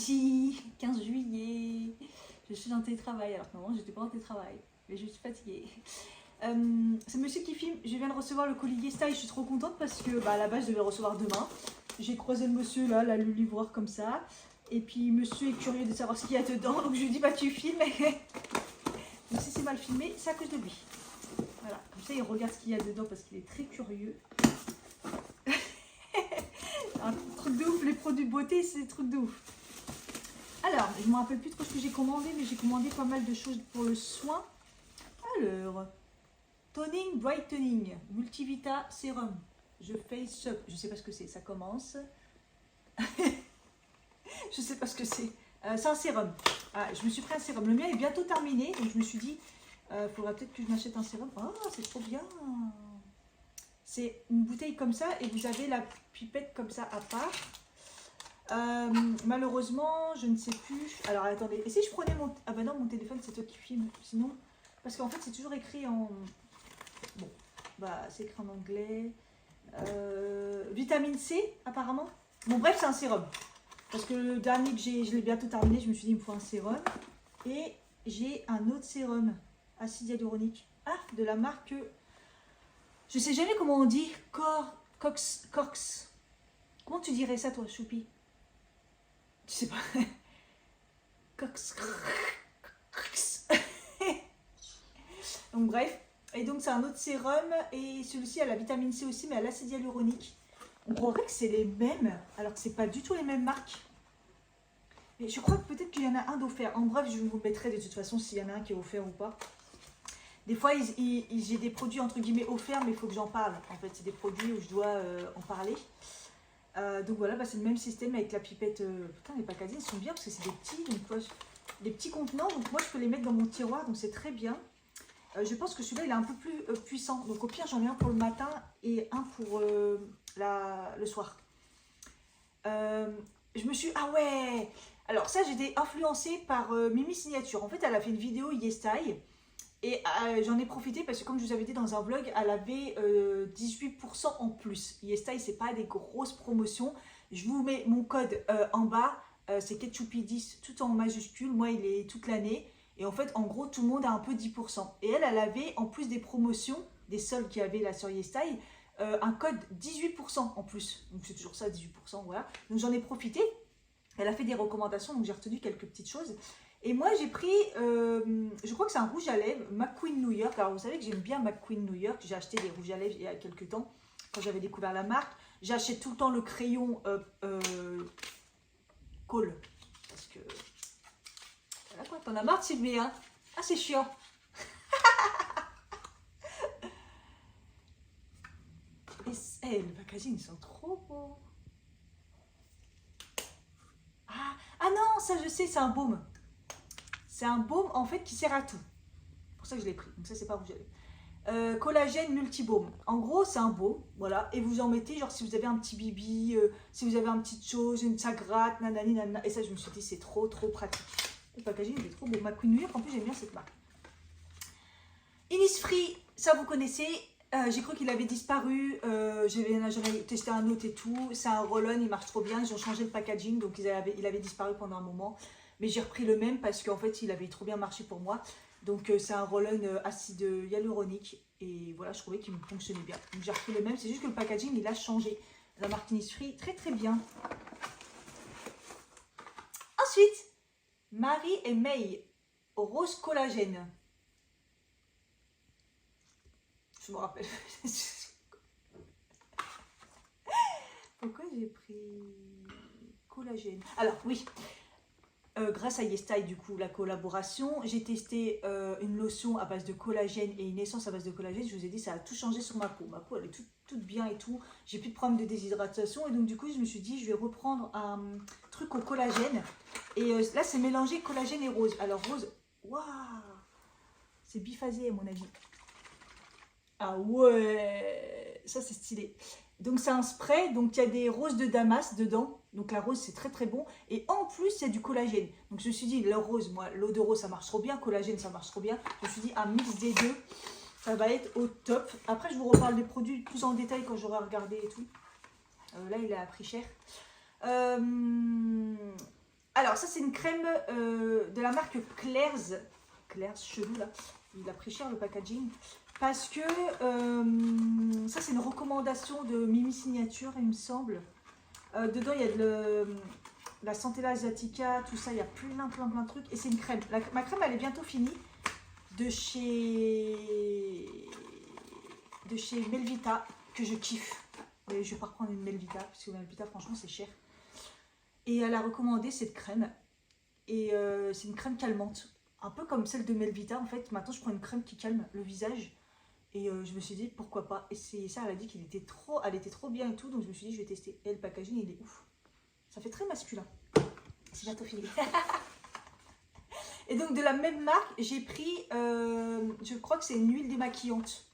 lundi 15 juillet. Je suis en télétravail, alors que normalement j'étais pas en télétravail, mais je suis fatiguée. C'est monsieur qui filme, je viens de recevoir le colis Yesta et je suis trop contente parce que à la base je devais le recevoir demain. J'ai croisé le monsieur là, le livreur comme ça. Et puis monsieur est curieux de savoir ce qu'il y a dedans, donc je lui dis bah tu filmes. Donc si c'est mal filmé, c'est à cause de lui. Voilà, comme ça il regarde ce qu'il y a dedans parce qu'il est très curieux. Un truc de ouf, les produits de beauté c'est des trucs de ouf. Alors, je ne me rappelle plus trop ce que j'ai commandé, mais j'ai commandé pas mal de choses pour le soin. Alors, Toning Brightening, Multivita Serum. Je face up, je sais pas ce que c'est, ça commence. Je sais pas ce que c'est. C'est un sérum. Ah, je me suis pris un sérum. Le mien est bientôt terminé, donc je me suis dit, faudrait peut-être que je m'achète un sérum. Oh, c'est trop bien. C'est une bouteille comme ça et vous avez la pipette comme ça à part. Malheureusement, je ne sais plus. Alors attendez, et si je prenais mon... Ah bah non, mon téléphone c'est toi qui filme. Sinon, parce qu'en fait c'est toujours écrit en... Bon, bah c'est écrit en anglais. Vitamine C apparemment. Bon bref, c'est un sérum. Parce que le dernier que je l'ai bientôt terminé, je me suis dit il me faut un sérum. Et j'ai un autre sérum, acide hyaluronique. Ah, de la marque... Je sais jamais comment on dit. Cox. Comment tu dirais ça toi, Choupi? Tu sais pas. Cox. Donc bref. Et donc c'est un autre sérum. Et celui-ci a la vitamine C aussi, mais à l'acide hyaluronique. On croirait que c'est les mêmes, alors que c'est pas du tout les mêmes marques. Mais je crois que peut-être qu'il y en a un d'offert. En bref, je vous le mettrai de toute façon s'il y en a un qui est offert ou pas. Des fois, j'ai des produits entre guillemets offerts, mais il faut que j'en parle. En fait, c'est des produits où je dois en parler. Donc voilà, c'est le même système avec la pipette. Putain, les packaging sont bien parce que c'est des petits, donc des petits contenants. Donc moi, je peux les mettre dans mon tiroir, donc c'est très bien. Je pense que celui-là, il est un peu plus puissant. Donc au pire, j'en ai un pour le matin et un pour le soir. Je me suis... Ah ouais. Alors ça, j'ai été influencée par Mimi Signature. En fait, elle a fait une vidéo Yestai. Et j'en ai profité parce que comme je vous avais dit dans un vlog, elle avait 18% en plus. Yestai, c'est pas des grosses promotions. Je vous mets mon code en bas. C'est Ketchupi10 tout en majuscule. Moi, il est toute l'année. Et en fait, en gros, tout le monde a un peu 10%. Et elle avait, en plus des promotions, des soldes qu'il y avait là sur Yestai, un code 18% en plus. Donc c'est toujours ça, 18%, voilà. Donc j'en ai profité. Elle a fait des recommandations, donc j'ai retenu quelques petites choses. Et moi, j'ai pris, je crois que c'est un rouge à lèvres, McQueen New York. Alors, vous savez que j'aime bien McQueen New York. J'ai acheté des rouges à lèvres il y a quelques temps, quand j'avais découvert la marque. J'achète tout le temps le crayon Kohl. Parce que, voilà quoi, t'en as marre de Sylvie, hein? Ah, c'est chiant. Et le packaging, ils sont trop beaux. Ah non, ça je sais, c'est un baume. C'est un baume en fait qui sert à tout. C'est pour ça que je l'ai pris. Donc ça c'est pas rouge à lèvres. Collagène multibaume. En gros c'est un baume, voilà. Et vous en mettez genre si vous avez un petit bibi, si vous avez une petite chose, ça gratte, nanani nanana. Et ça je me suis dit c'est trop pratique. Le packaging il est trop beau. McQueen New York en plus j'aime bien cette marque. Innisfree, ça vous connaissez. J'ai cru qu'il avait disparu. J'avais testé un autre et tout. C'est un roll-on, il marche trop bien. Ils ont changé le packaging donc il avait disparu pendant un moment. Mais j'ai repris le même parce qu'en fait, il avait trop bien marché pour moi. Donc, c'est un roll-on acide hyaluronique. Et voilà, je trouvais qu'il me fonctionnait bien. Donc, j'ai repris le même. C'est juste que le packaging, il a changé. La marque Innisfree, très bien. Ensuite, Marie et May, rose collagène. Je me rappelle. Pourquoi j'ai pris collagène? Alors, oui. Grâce à Yestai, du coup, la collaboration, j'ai testé une lotion à base de collagène et une essence à base de collagène. Je vous ai dit, ça a tout changé sur ma peau. Ma peau, elle est toute bien et tout. J'ai plus de problème de déshydratation. Et donc, du coup, je me suis dit, je vais reprendre un truc au collagène. Et là, c'est mélangé collagène et rose. Alors, rose, waouh, c'est biphasé, à mon avis. Ah ouais, ça, c'est stylé. Donc, c'est un spray. Donc, il y a des roses de Damas dedans. Donc la rose, c'est très bon. Et en plus, il y a du collagène. Donc je me suis dit, la rose, moi, l'eau de rose, ça marche trop bien. Collagène, ça marche trop bien. Je me suis dit, un mix des deux, ça va être au top. Après, je vous reparle des produits plus en détail quand j'aurai regardé et tout. Là, il a pris cher. Alors ça c'est une crème de la marque Claire's. Claire's, chelou là. Il a pris cher le packaging. Parce que ça c'est une recommandation de Mimi Signature, il me semble. Dedans il y a de la Centella asiatica, tout ça, il y a plein de trucs. Et c'est une crème. Ma crème elle est bientôt finie. De chez Melvita, que je kiffe. Mais je vais pas reprendre une Melvita, parce que Melvita franchement c'est cher. Et elle a recommandé cette crème. Et c'est une crème calmante. Un peu comme celle de Melvita en fait. Maintenant je prends une crème qui calme le visage. Et je me suis dit pourquoi pas. Et c'est ça, elle a dit qu'elle était trop bien et tout. Donc je me suis dit je vais tester. Et le packaging il est ouf. Ça fait très masculin. C'est bientôt fini. Et donc de la même marque, j'ai pris, je crois que c'est une huile démaquillante.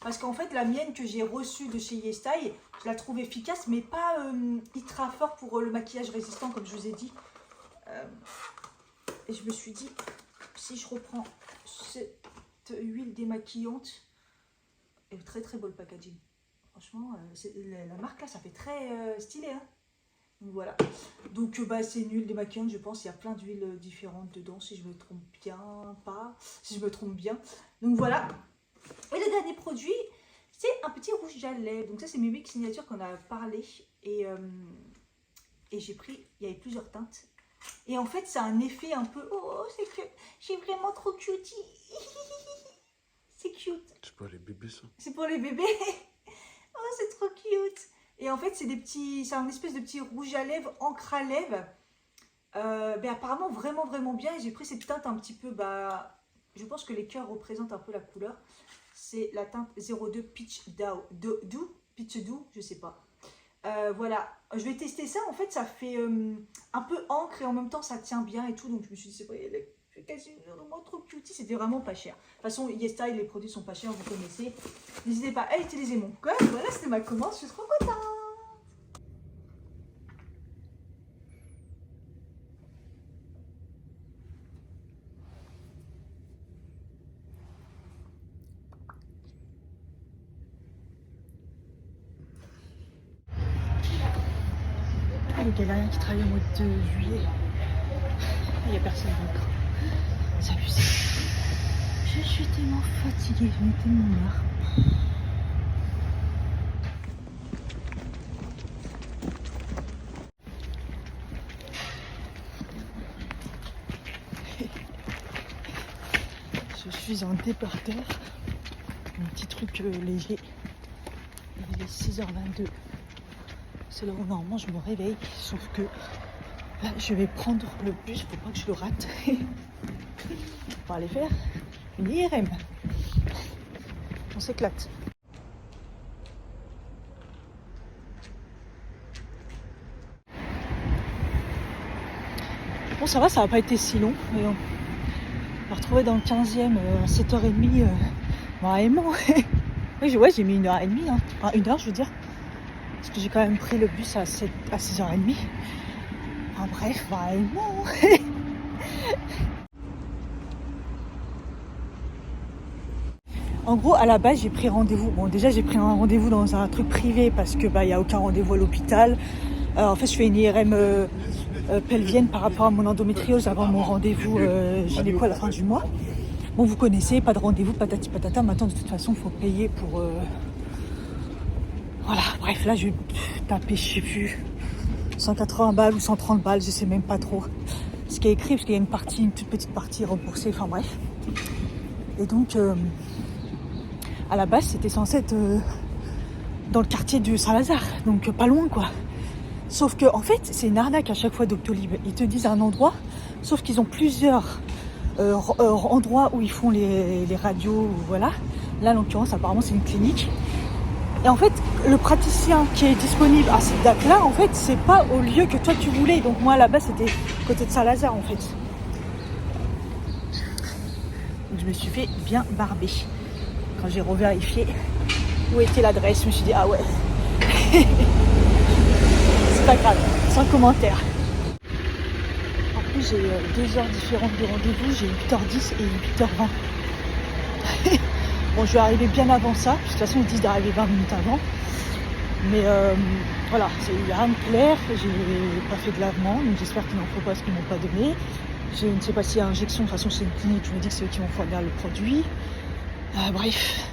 Parce qu'en fait, la mienne que j'ai reçue de chez YesStyle, je la trouve efficace, mais pas ultra fort pour le maquillage résistant, comme je vous ai dit. Et je me suis dit, si je reprends cette huile démaquillante, et très beau le packaging. Franchement, la marque là, ça fait très stylé, hein. Donc voilà, donc c'est une huile démaquillante, je pense, il y a plein d'huiles différentes dedans, si je me trompe bien, si je me trompe bien. Donc voilà, et le dernier produit, c'est un petit rouge à lèvres. Donc ça c'est Mimi Signature qu'on a parlé, et j'ai pris, il y avait plusieurs teintes. Et en fait, ça a un effet un peu, oh, c'est que j'ai vraiment trop cutie. C'est cute. C'est pour les bébés ça. C'est pour les bébés. Oh, c'est trop cute. Et en fait, c'est un espèce de petit rouge à lèvres, encre à lèvres. Apparemment, vraiment bien. Et j'ai pris cette teinte un petit peu, je pense que les cœurs représentent un peu la couleur. C'est la teinte 02 Peach Doux, Peach Doux, je sais pas. Voilà, je vais tester ça. En fait, ça fait un peu encre et en même temps, ça tient bien et tout. Donc, je me suis dit, c'est vrai, c'est quasi vraiment trop cutie. C'était vraiment pas cher. De toute façon, YesStyle, les produits sont pas chers, vous connaissez. N'hésitez pas à utiliser mon code. Voilà, c'était ma commande. Je suis trop contente. Les galériens qui travaillent au mois de juillet. Il n'y a personne d'autre. C'est abusé. Je suis tellement fatiguée, j'en ai tellement marre. Je suis en départeur. Un petit truc léger. Il est 6h22. C'est là où normalement je me réveille. Sauf que là je vais prendre le bus pour pas que je le rate. Pour aller faire une IRM. On s'éclate. Bon ça va pas été si long. Mais on m'a retrouvé dans le 15e à 7h30. Vraiment. Oui, ouais, j'ai mis 1h30. Hein. Enfin 1h je veux dire. Parce que j'ai quand même pris le bus à 6h30. Enfin bref, vraiment. En gros, à la base, j'ai pris rendez-vous. Bon, déjà, j'ai pris un rendez-vous dans un truc privé parce que y a aucun rendez-vous à l'hôpital. En fait, je fais une IRM pelvienne par rapport à mon endométriose avant mon rendez-vous gynéco à la fin du mois. Bon, vous connaissez, pas de rendez-vous, patati patata. Maintenant, de toute façon, il faut payer pour... Voilà, bref, là, je vais taper, je sais plus, 180 balles ou 130 balles, je sais même pas trop ce qui est écrit, parce qu'il y a une toute petite partie remboursée, enfin bref. Et donc... à la base, c'était censé être dans le quartier de Saint-Lazare, donc pas loin quoi. Sauf que en fait, c'est une arnaque à chaque fois Doctolib. Ils te disent un endroit, sauf qu'ils ont plusieurs endroits où ils font les radios, voilà. Là, en l'occurrence, apparemment, c'est une clinique. Et en fait, le praticien qui est disponible à cette date-là, en fait, c'est pas au lieu que toi tu voulais. Donc moi, là-bas, c'était côté de Saint-Lazare, en fait. Donc je me suis fait bien barber. Quand j'ai revérifié où était l'adresse, je me suis dit, ah ouais, c'est pas grave, sans commentaire. En plus, j'ai 2 heures différentes de rendez-vous, j'ai 8h10 et 8h20. Bon, je vais arriver bien avant ça, de toute façon, ils disent d'arriver 20 minutes avant. Mais Voilà, il n'y a rien de clair, j'ai pas fait de lavement, donc j'espère qu'ils n'en font pas ce qu'ils m'ont pas donné. Je ne sais pas s'il y a injection, de toute façon c'est une clinique, je me dis que c'est eux qui vont fournir le produit. Bref.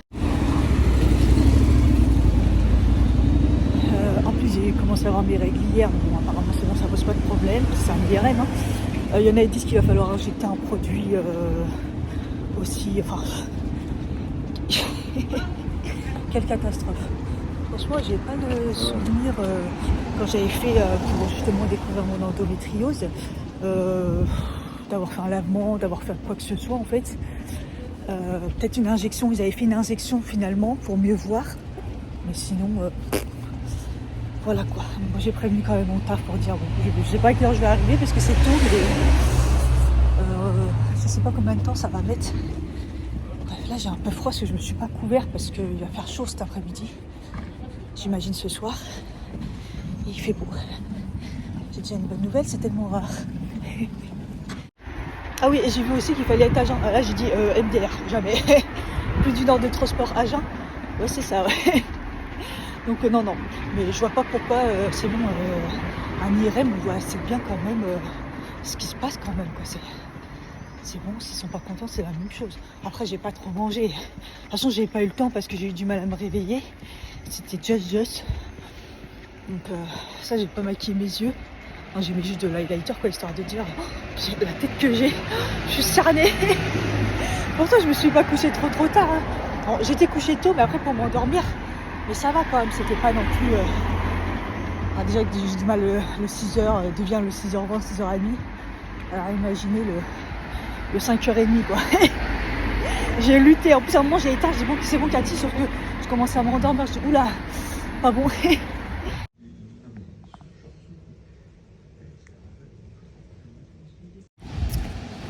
En plus j'ai commencé à avoir mes règles hier, bon apparemment c'est bon, ça pose pas de problème, c'est un IRM. Il y en a qui disent qu'il va falloir injecter un produit aussi, enfin... Quelle catastrophe. Franchement, j'ai pas le souvenir quand j'avais fait pour justement découvrir mon endométriose d'avoir fait un lavement, d'avoir fait quoi que ce soit en fait. Peut-être une injection, ils avaient fait une injection finalement pour mieux voir. Mais sinon, voilà quoi. Moi j'ai prévenu quand même mon taf pour dire, bon, je sais pas à quelle heure je vais arriver parce que c'est tôt, mais je sais pas combien de temps ça va mettre. Là j'ai un peu froid parce que je me suis pas couvert parce qu'il va faire chaud cet après-midi. J'imagine ce soir. Et il fait beau. J'ai déjà une bonne nouvelle, c'est tellement rare. Ah oui, et j'ai vu aussi qu'il fallait être agent. Là j'ai dit MDR, jamais. Plus d'une heure de transport agent. Ouais c'est ça, ouais. Donc non. Mais je vois pas pourquoi c'est bon, un IRM, on voit assez bien quand même ce qui se passe quand même, quoi. C'est bon, s'ils sont pas contents, c'est la même chose. Après, j'ai pas trop mangé. De toute façon, j'ai pas eu le temps parce que j'ai eu du mal à me réveiller. C'était just. Donc ça, j'ai pas maquillé mes yeux. Non, j'ai mis juste de l'highlighter, quoi, histoire de dire la tête que j'ai. Je suis cernée. Pourtant, je me suis pas couchée trop tard. Hein. Bon, j'étais couchée tôt, mais après pour m'endormir. Mais ça va quand même, c'était pas non plus... déjà que j'ai du mal, le 6h devient le 6h20, 6h30. Alors imaginez le 5h30 quoi. J'ai lutté, en plus à un moment j'ai éteint, je dis bon c'est bon Cathy, sauf que je commençais à me rendormir, je dis oula, pas bon.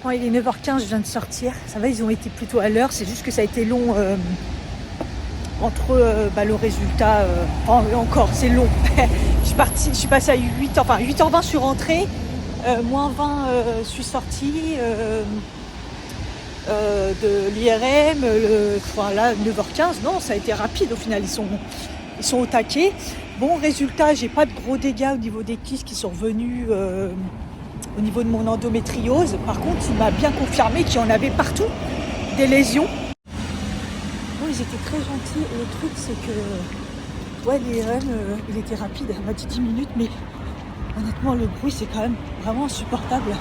Bon, il est 9h15, je viens de sortir, ça va, ils ont été plutôt à l'heure, c'est juste que ça a été long entre le résultat, encore c'est long. Je suis passée à 8h, enfin 8h20 je suis rentrée, moins 20 je suis sortie. De l'IRM, là 9h15, non ça a été rapide au final, ils sont au taquet. Bon résultat, j'ai pas de gros dégâts au niveau des kystes qui sont revenus au niveau de mon endométriose. Par contre il m'a bien confirmé qu'il y en avait partout, des lésions. Bon, ils étaient très gentils et le truc c'est que ouais l'IRM il était rapide, elle m'a dit 10 minutes mais honnêtement le bruit c'est quand même vraiment insupportable.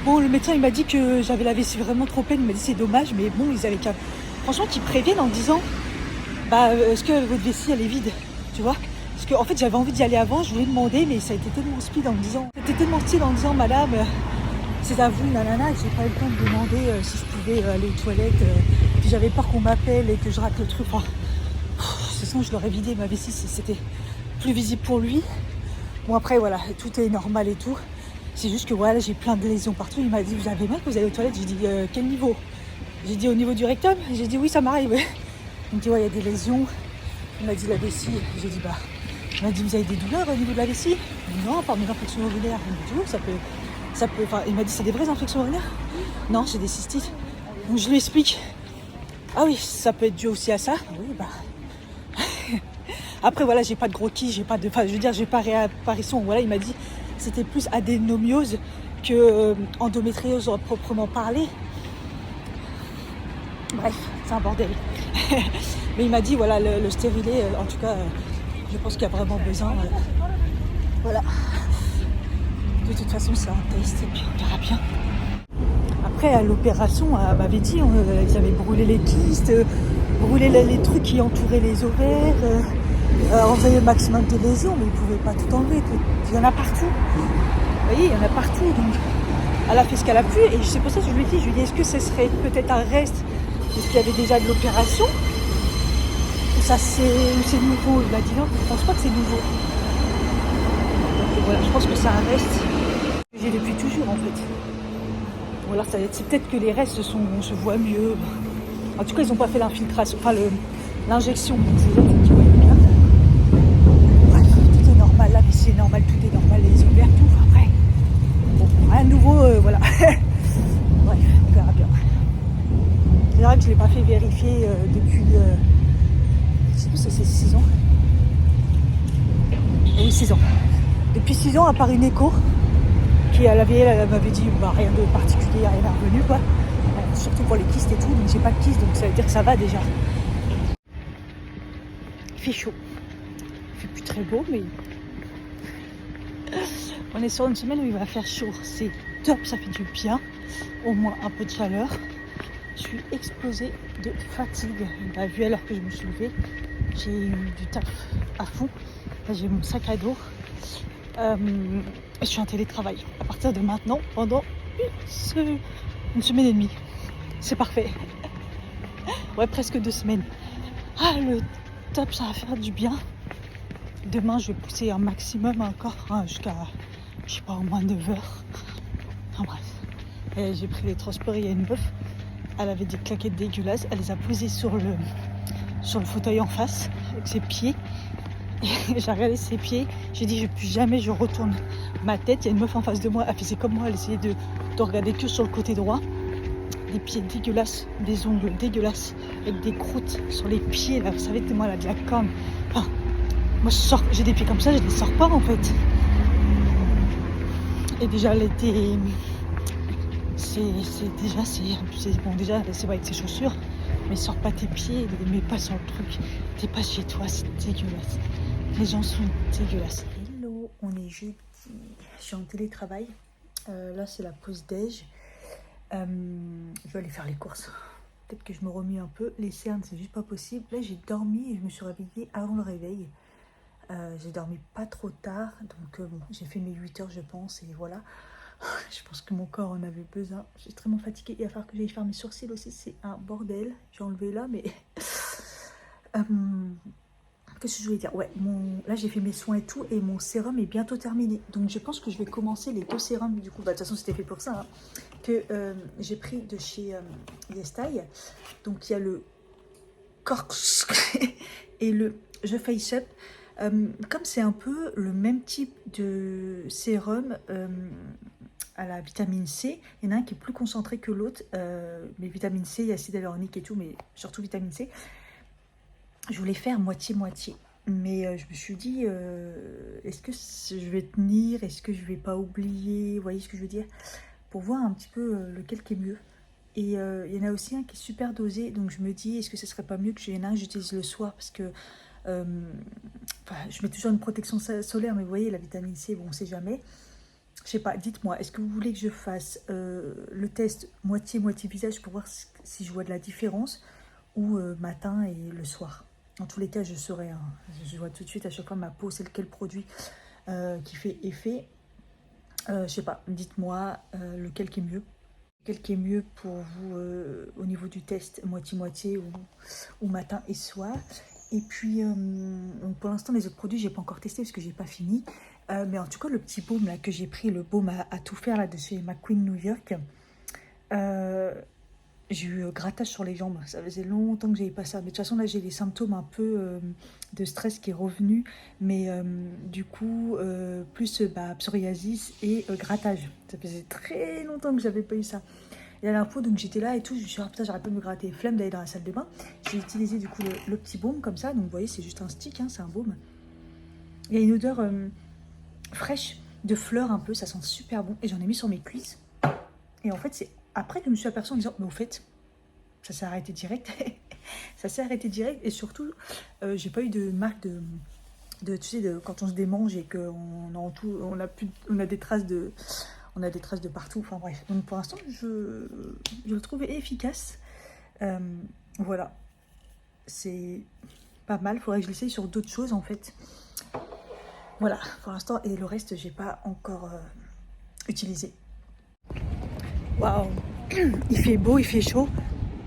Bon, le médecin il m'a dit que j'avais la vessie vraiment trop pleine, il m'a dit c'est dommage, mais bon, ils avaient qu'à... Franchement, qu'ils préviennent en disant est-ce que votre vessie elle est vide, tu vois? Parce qu'en fait j'avais envie d'y aller avant, je voulais demander, mais ça a été tellement speed en me disant madame, c'est à vous, nanana, et j'ai pas eu le temps de demander si je pouvais aller aux toilettes, puis j'avais peur qu'on m'appelle et que je rate le truc. Enfin, de toute façon, je l'aurais vidé ma vessie, c'était plus visible pour lui. Bon après voilà, tout est normal et tout. C'est juste que voilà, j'ai plein de lésions partout. Il m'a dit, vous avez mal que vous allez aux toilettes? J'ai dit, quel niveau? J'ai dit, au niveau du rectum? J'ai dit, oui, ça m'arrive. Il me dit, ouais, il y a des lésions. Il m'a dit, la vessie. J'ai dit, il m'a dit, vous avez des douleurs au niveau de la vessie? Il m'a dit, non, par mes infections urinaires. Il m'a dit, oui, ça peut, enfin, il m'a dit, c'est des vraies infections urinaires? Non, c'est des cystites. Donc je lui explique. Ah oui, ça peut être dû aussi à ça. Oui, Après, voilà, j'ai pas de gros kystes, j'ai pas réapparition. Voilà, il m'a dit, c'était plus adénomiose que endométriose à proprement parler. Bref, c'est un bordel. Mais il m'a dit, voilà, le stérilet, en tout cas, je pense qu'il y a vraiment besoin. Voilà. De toute façon, c'est un test et puis on verra bien. Après, à l'opération, elle m'avait dit, ils avaient brûlé les kystes, brûlé les trucs qui entouraient les ovaires, enlevé le maximum de lésions, mais ils ne pouvaient pas tout enlever. Il y en a partout. Vous voyez, il y en a partout. Donc, elle a fait ce qu'elle a pu. Et c'est pour ça que je lui ai dit, est-ce que ce serait peut-être un reste de ce qu'il y avait déjà de l'opération? Ça, c'est nouveau. Il a dit non, je ne pense pas que c'est nouveau. Donc voilà, je pense que c'est un reste que j'ai depuis toujours en fait. Ou alors c'est peut-être que les restes se voient mieux. En tout cas, ils n'ont pas fait l'infiltration, enfin l'injection. Donc c'est là qu'ils voient bien. Bref, tout est normal là, mais c'est normal, tout est normal, les ovaires, tout. Enfin, après, bon, rien de nouveau, voilà. Bref, on verra bien. C'est vrai que je ne l'ai pas fait vérifier depuis, je sais plus si c'est 6 ans. Oui, 6 ans. Depuis 6 ans, à part une écho, qui elle m'avait dit rien de particulier, rien n'est revenu quoi. Surtout pour les kystes et tout, donc j'ai pas de kystes, donc ça veut dire que ça va déjà. Il fait chaud. Il fait plus très beau, mais on est sur une semaine où il va faire chaud. C'est top, ça fait du bien. Au moins un peu de chaleur. Je suis explosée de fatigue. Bah, vu à l'heure que je me suis levée, j'ai eu du taf à fond. Là, j'ai mon sac à dos. Je suis en télétravail à partir de maintenant pendant une semaine et demie. C'est parfait. Ouais, presque 2 semaines. Ah, le top, ça va faire du bien. Demain, je vais pousser un maximum encore jusqu'à, je sais pas, au moins 9h. Enfin bref. Et j'ai pris les transports, il y a une meuf. Elle avait des claquettes dégueulasses. Elle les a posées sur le fauteuil en face, avec ses pieds. Et j'ai regardé ses pieds. J'ai dit, plus jamais je retourne ma tête. Il y a une meuf en face de moi. Elle faisait comme moi. Elle essayait de regarder que sur le côté droit. Des pieds dégueulasses, des ongles dégueulasses, avec des croûtes sur les pieds. Là, vous savez, moi, elle a de la corne. Enfin, moi, j'ai des pieds comme ça, je les sors pas en fait. Et déjà, elle était. Bon, déjà, c'est pas avec ses chaussures, mais sors pas tes pieds, ne mets pas sur le truc. T'es pas chez toi, c'est dégueulasse. Les gens sont dégueulasses. Hello, on est jeudi. Je suis en télétravail. Là, c'est la pause déj. Je vais aller faire les courses. Peut-être que je me remue un peu. Les cernes, c'est juste pas possible. Là, j'ai dormi et je me suis réveillée avant le réveil. J'ai dormi pas trop tard. Donc, bon, j'ai fait mes 8 heures, je pense. Et voilà. Je pense que mon corps en avait besoin. Je suis extrêmement fatiguée. Il va falloir que j'aille faire mes sourcils aussi. C'est un bordel. J'ai enlevé là, mais... Qu'est-ce que je voulais dire? Ouais, là j'ai fait mes soins et tout. Et mon sérum est bientôt terminé. Donc je pense que je vais commencer les 2 sérums. Du coup, bah, de toute façon, c'était fait pour ça. Hein, que j'ai pris de chez YesStyle. Donc il y a le Corks et le The Face Up. Comme c'est un peu le même type de sérum à la vitamine C, il y en a un qui est plus concentré que l'autre, mais vitamine C, il y a acide hyaluronique et tout, mais surtout vitamine C. Je voulais faire moitié-moitié, mais je me suis dit, est-ce que je vais tenir, est-ce que je vais pas oublier, vous voyez ce que je veux dire, pour voir un petit peu lequel qui est mieux. Et il y en a aussi un qui est super dosé, donc je me dis, est-ce que ce serait pas mieux que j'en ai un que j'utilise le soir, parce que je mets toujours une protection solaire, mais vous voyez, la vitamine C, bon, on sait jamais. Je sais pas, dites-moi, est-ce que vous voulez que je fasse le test moitié-moitié visage pour voir si je vois de la différence, ou matin et le soir? En tous les cas, je saurai, hein. Je vois tout de suite à chaque fois ma peau, c'est lequel produit qui fait effet. Je sais pas, dites-moi lequel qui est mieux. Lequel qui est mieux pour vous au niveau du test moitié-moitié ou matin et soir. Et puis, pour l'instant, les autres produits, j'ai pas encore testé parce que j'ai pas fini. Mais en tout cas, le petit baume là que j'ai pris, le baume à tout faire là de chez McQueen New York, j'ai eu grattage sur les jambes. Ça faisait longtemps que j'avais pas ça. Mais de toute façon, là, j'ai des symptômes un peu de stress qui est revenu. Mais du coup, plus psoriasis et grattage. Ça faisait très longtemps que j'avais pas eu ça. Et la dernière fois, donc j'étais là et tout. Je me suis dit, ah, putain, j'arrête pas de me gratter. Flemme d'aller dans la salle de bain. J'ai utilisé du coup le petit baume comme ça. Donc vous voyez, c'est juste un stick, hein, c'est un baume. Il y a une odeur fraîche de fleurs un peu. Ça sent super bon. Et j'en ai mis sur mes cuisses. Et en fait, c'est après que je me suis aperçue en me disant, mais au fait, ça s'est arrêté direct. Ça s'est arrêté direct. Et surtout, j'ai pas eu de marque tu sais, quand on se démange et qu'on on a des traces de... On a des traces de partout, enfin bref. Donc pour l'instant, je le trouve efficace. Voilà. C'est pas mal. Il faudrait que je l'essaye sur d'autres choses en fait. Voilà, pour l'instant. Et le reste, j'ai pas encore utilisé. Waouh. Il fait beau, il fait chaud.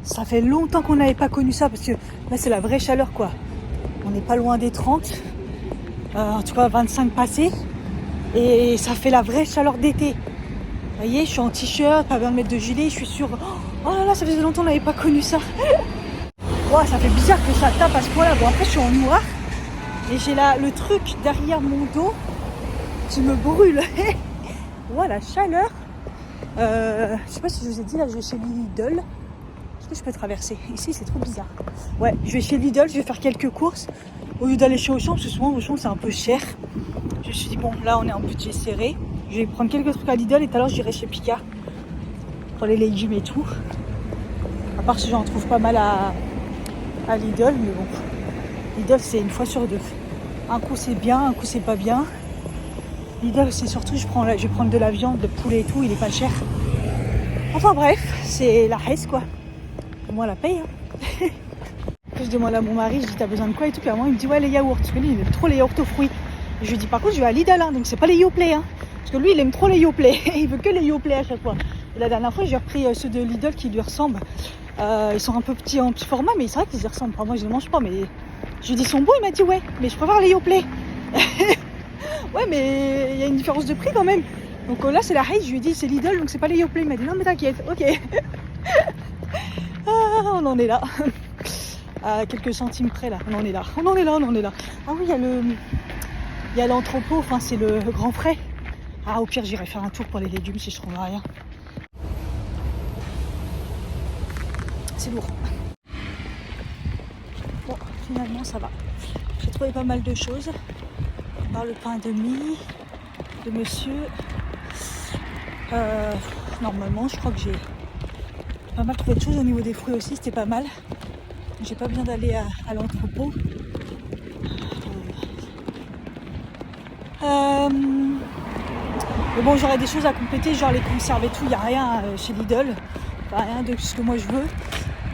Ça fait longtemps qu'on n'avait pas connu ça parce que là, c'est la vraie chaleur quoi. On n'est pas loin des 30. En tout cas, 25 passés. Et ça fait la vraie chaleur d'été. Vous voyez, je suis en t-shirt, pas besoin de mettre de gilet, je suis sûre. Oh là là, ça faisait longtemps qu'on n'avait pas connu ça. Wow, ça fait bizarre que ça tape à ce point-là. Bon, après, je suis en noir. Et j'ai là le truc derrière mon dos qui me brûle. Wow, la chaleur. Je sais pas si je vous ai dit, là, je vais chez Lidl. Est-ce que je peux traverser? Ici, c'est trop bizarre. Ouais, je vais chez Lidl, je vais faire quelques courses. Au lieu d'aller chez Auchan, parce que souvent, Auchan, c'est un peu cher. me suis dit, bon, là, on est en budget serré. Je vais prendre quelques trucs à Lidl et tout à l'heure, j'irai chez Picard pour les légumes et tout. À part si j'en trouve pas mal à Lidl, mais bon, Lidl, c'est une fois sur deux. Un coup, c'est bien, un coup, c'est pas bien. Lidl, c'est surtout, je vais prendre de la viande, de poulet et tout, il est pas cher. Enfin bref, c'est la Hesse quoi. Moi la paye. Hein. Je demande à mon mari, je dis t'as besoin de quoi et tout. Puis à moi il me dit ouais les yaourts. Parce que lui il aime trop les yaourts aux fruits. Et je lui dis par contre je vais à Lidl, hein, donc c'est pas les Yoplait. Hein. Parce que lui il aime trop les Yoplait. Il veut que les Yoplait à chaque fois. Et la dernière fois j'ai repris ceux de Lidl qui lui ressemblent. Ils sont un peu petits en petit format, mais c'est vrai qu'ils y ressemblent. Enfin, moi je les mange pas, mais je lui dis ils sont beaux. Il m'a dit ouais, mais je préfère les Yoplait. Ouais mais il y a une différence de prix quand même. Donc là c'est la Haïs, je lui ai dit c'est Lidl donc c'est pas les Yoplait. Il m'a dit non mais t'inquiète, ok. Ah, on en est là. À quelques centimes près là, on en est là. Ah oui il y a l'entrepôt, enfin c'est le grand frais. Ah au pire j'irai faire un tour pour les légumes si je trouve rien. C'est lourd. Bon finalement ça va. J'ai trouvé pas mal de choses. Par le pain de mie de monsieur. Normalement je crois que j'ai pas mal trouvé de choses au niveau des fruits aussi, c'était pas mal. J'ai pas besoin d'aller à l'entrepôt. Mais bon j'aurais des choses à compléter, genre les conserves et tout, il n'y a rien chez Lidl. Enfin, rien de ce que moi je veux.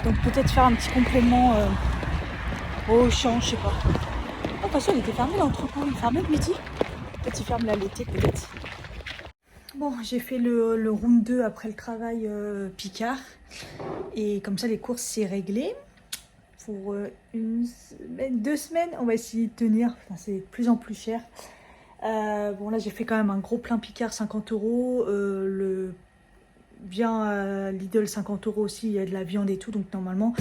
Donc peut-être faire un petit complément au champ, je sais pas. Oh, de toute façon il était fermé l'entrepôt, il fermait le midi. Peut-être il ferme là l'été peut-être. Bon, j'ai fait le round 2 après le travail Picard. Et comme ça, les courses, c'est réglé. Pour une semaine, 2 semaines, on va essayer de tenir. Enfin, c'est de plus en plus cher. Bon, là, j'ai fait quand même un gros plein Picard, 50 €. Le bien Lidl, 50 € aussi. Il y a de la viande et tout. Donc, normalement,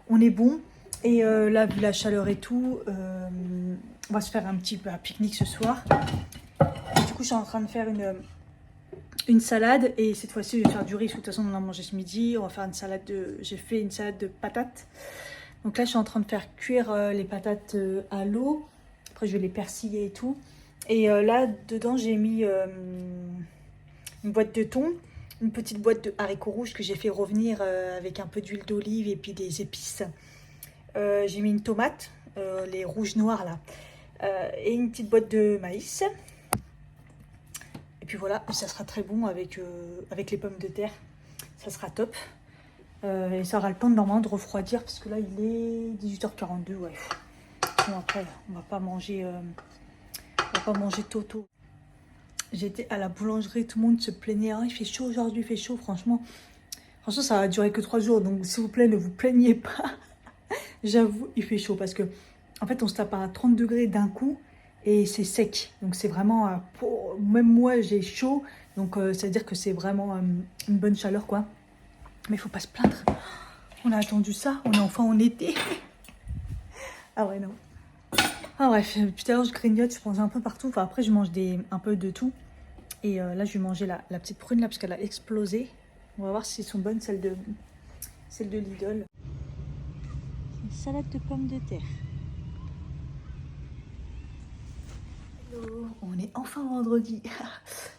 on est bon. Et là, vu la chaleur et tout, on va se faire un petit pique-nique ce soir. Et du coup, je suis en train de faire une salade et cette fois-ci je vais faire du riz. De toute façon on en a mangé ce midi. On va faire une salade j'ai fait une salade de patates. Donc là je suis en train de faire cuire les patates à l'eau. Après je vais les persiller et tout. Et là dedans j'ai mis une boîte de thon, une petite boîte de haricots rouges que j'ai fait revenir avec un peu d'huile d'olive et puis des épices. J'ai mis une tomate, les rouges noirs là, et une petite boîte de maïs. Et puis voilà, ça sera très bon avec les pommes de terre. Ça sera top. Et ça aura le temps normalement de refroidir parce que là il est 18h42. Ouais. Bon, après, on va pas manger tôt. J'étais à la boulangerie, tout le monde se plaignait. Ah, il fait chaud aujourd'hui, il fait chaud. Franchement, ça va durer que 3 jours. Donc s'il vous plaît, ne vous plaignez pas. J'avoue, il fait chaud parce que en fait on se tape à 30 degrés d'un coup. Et c'est sec, donc c'est vraiment, même moi j'ai chaud, donc ça veut dire que c'est vraiment une bonne chaleur quoi. Mais il faut pas se plaindre, on a attendu ça, on est enfin en été. Ah ouais non. Ah bref, depuis tout à l'heure je grignote, je mange un peu partout, enfin après je mange un peu de tout. Et là je vais manger la petite prune là parce qu'elle a explosé. On va voir si elles sont bonnes celles de Lidl. Une salade de pommes de terre. On est enfin vendredi.